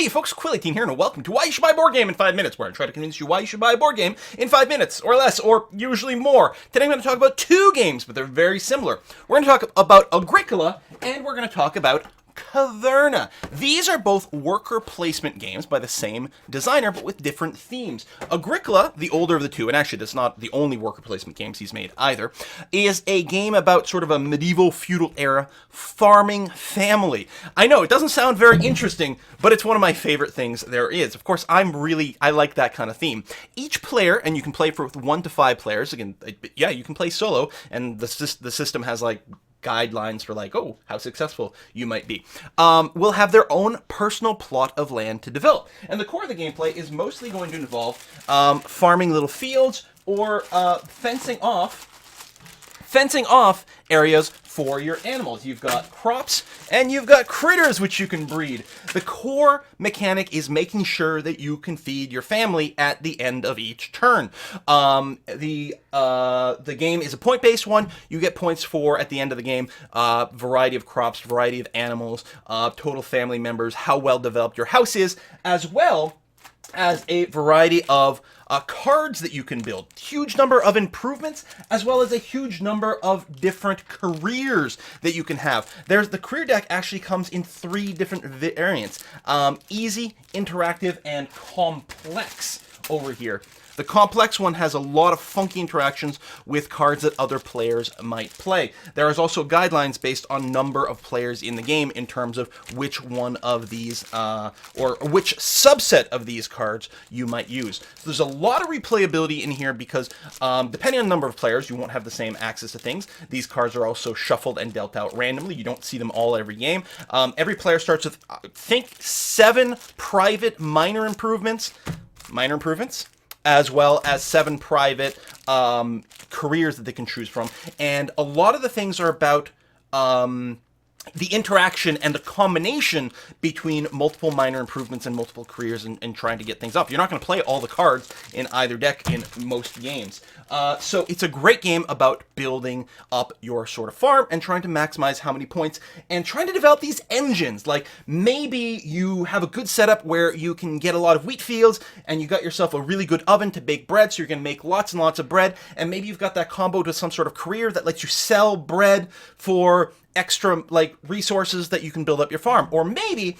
Hey folks, Quilly here, and welcome to Why You Should Buy a Board Game in 5 minutes, where I try to convince you why you should buy a board game in 5 minutes, or less, or usually more. Today I'm going to talk about two games, but they're very similar. We're going to talk about Agricola, and we're going to talk about Caverna. These are both worker placement games by the same designer, but with different themes. Agricola, the older of the two, and actually that's not the only worker placement games he's made either, is a game about sort of a medieval feudal era farming family. I know, it doesn't sound very interesting, but it's one of my favorite things there is. Of course, I like that kind of theme. Each player, and you can play for 1 to 5 players, again, yeah, you can play solo, and the system has like guidelines for like, oh, how successful you might be, will have their own personal plot of land to develop. And the core of the gameplay is mostly going to involve farming little fields or fencing off areas for your animals. You've got crops and you've got critters which you can breed. The core mechanic is making sure that you can feed your family at the end of each turn. The game is a point-based one. You get points for, at the end of the game, variety of crops, variety of animals, total family members, how well developed your house is, as well as a variety of cards that you can build. Huge number of improvements, as well as a huge number of different careers that you can have. The career deck actually comes in 3 different variants. Easy, interactive, and complex over here. The complex one has a lot of funky interactions with cards that other players might play. There is also guidelines based on number of players in the game in terms of which one of these, or which subset of these cards you might use. So there's a lot of replayability in here because depending on the number of players, you won't have the same access to things. These cards are also shuffled and dealt out randomly. You don't see them all every game. Every player starts with, I think, 7 private minor improvements, as well as 7 private careers that they can choose from. And a lot of the things are about the interaction and the combination between multiple minor improvements and multiple careers and trying to get things up. You're not going to play all the cards in either deck in most games. So it's a great game about building up your sort of farm and trying to maximize how many points and trying to develop these engines. Like maybe you have a good setup where you can get a lot of wheat fields and you got yourself a really good oven to bake bread, so you're going to make lots and lots of bread, and maybe you've got that combo to some sort of career that lets you sell bread for extra like resources that you can build up your farm. Or maybe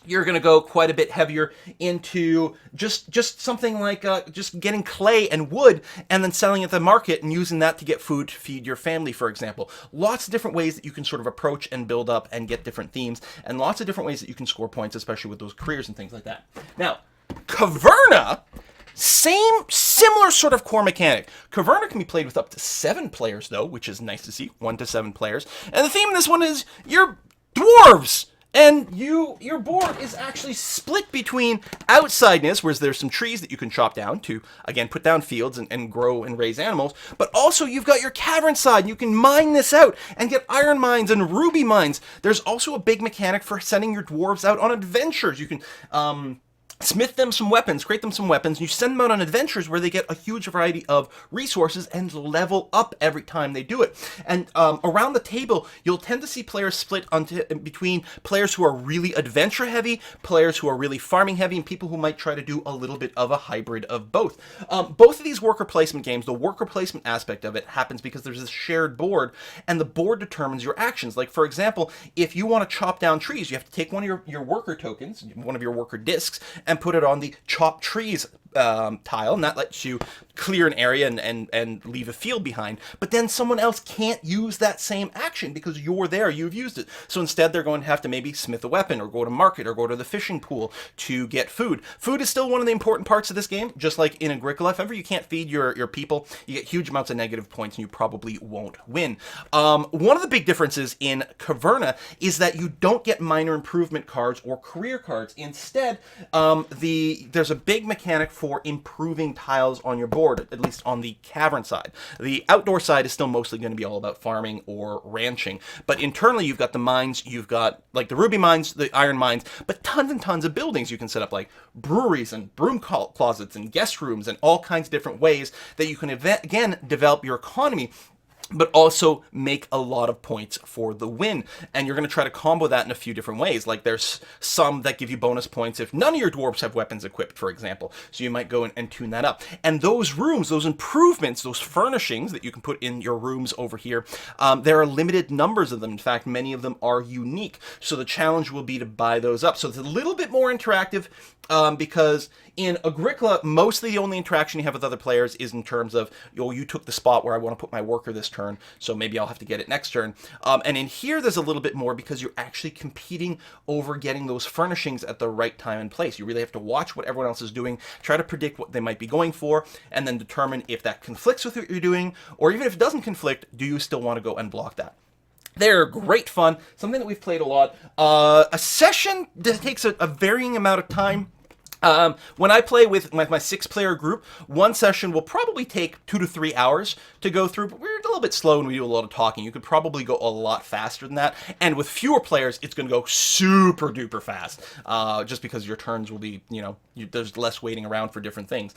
you're going to go quite a bit heavier into just something like just getting clay and wood and then selling at the market and using that to get food to feed your family, for example. Lots of different ways that you can sort of approach and build up and get different themes, and lots of different ways that you can score points, especially with those careers and things like that. Now, Caverna, similar sort of core mechanic. Caverna can be played with up to 7 players, though, which is nice to see. 1 to 7 players. And the theme in this one is you're dwarves! And your board is actually split between outsideness, where there's some trees that you can chop down to, again, put down fields and grow and raise animals. But also you've got your cavern side, and you can mine this out and get iron mines and ruby mines. There's also a big mechanic for sending your dwarves out on adventures. You can smith them some weapons, create them some weapons, and you send them out on adventures where they get a huge variety of resources and level up every time they do it. And around the table, you'll tend to see players split between players who are really adventure heavy, players who are really farming heavy, and people who might try to do a little bit of a hybrid of both. Both of these worker placement games, the worker placement aspect of it happens because there's this shared board, and the board determines your actions. Like, for example, if you want to chop down trees, you have to take one of your worker tokens, one of your worker discs, and put it on the chop trees tile, and that lets you clear an area and leave a field behind. But then someone else can't use that same action because you're there, you've used it. So instead they're going to have to maybe smith a weapon or go to market or go to the fishing pool to get food. Food is still one of the important parts of this game, just like in Agricola. If ever you can't feed your people, you get huge amounts of negative points and you probably won't win. One of the big differences in Caverna is that you don't get minor improvement cards or career cards. Instead, there's a big mechanic for improving tiles on your board, at least on the cavern side. The outdoor side is still mostly going to be all about farming or ranching, but internally you've got the mines, you've got like the ruby mines, the iron mines, but tons and tons of buildings you can set up, like breweries and broom closets and guest rooms and all kinds of different ways that you can again develop your economy but also make a lot of points for the win. And you're going to try to combo that in a few different ways. Like there's some that give you bonus points if none of your dwarves have weapons equipped, for example. So you might go and tune that up. And those rooms, those improvements, those furnishings that you can put in your rooms over here, there are limited numbers of them. In fact, many of them are unique. So the challenge will be to buy those up. So it's a little bit more interactive because in Agricola, mostly the only interaction you have with other players is in terms of, oh, you took the spot where I want to put my worker this turn, so maybe I'll have to get it next turn. And in here, there's a little bit more because you're actually competing over getting those furnishings at the right time and place. You really have to watch what everyone else is doing, try to predict what they might be going for, and then determine if that conflicts with what you're doing, or even if it doesn't conflict, do you still want to go and block that? They're great fun, something that we've played a lot. A session that takes a varying amount of time. When I play with my 6-player group, one session will probably take 2 to 3 hours to go through, but we're a little bit slow and we do a lot of talking. You could probably go a lot faster than that. And with fewer players, it's going to go super duper fast, just because your turns will be, there's less waiting around for different things.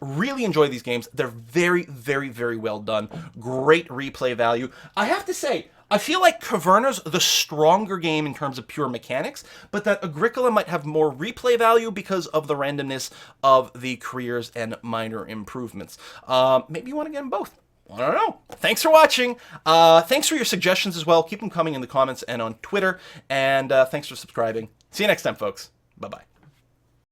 Really enjoy these games. They're very, very, very well done. Great replay value. I have to say, I feel like Caverna's the stronger game in terms of pure mechanics, but that Agricola might have more replay value because of the randomness of the careers and minor improvements. Maybe you want to get them both. I don't know. Thanks for watching. Thanks for your suggestions as well. Keep them coming in the comments and on Twitter. And thanks for subscribing. See you next time, folks. Bye-bye.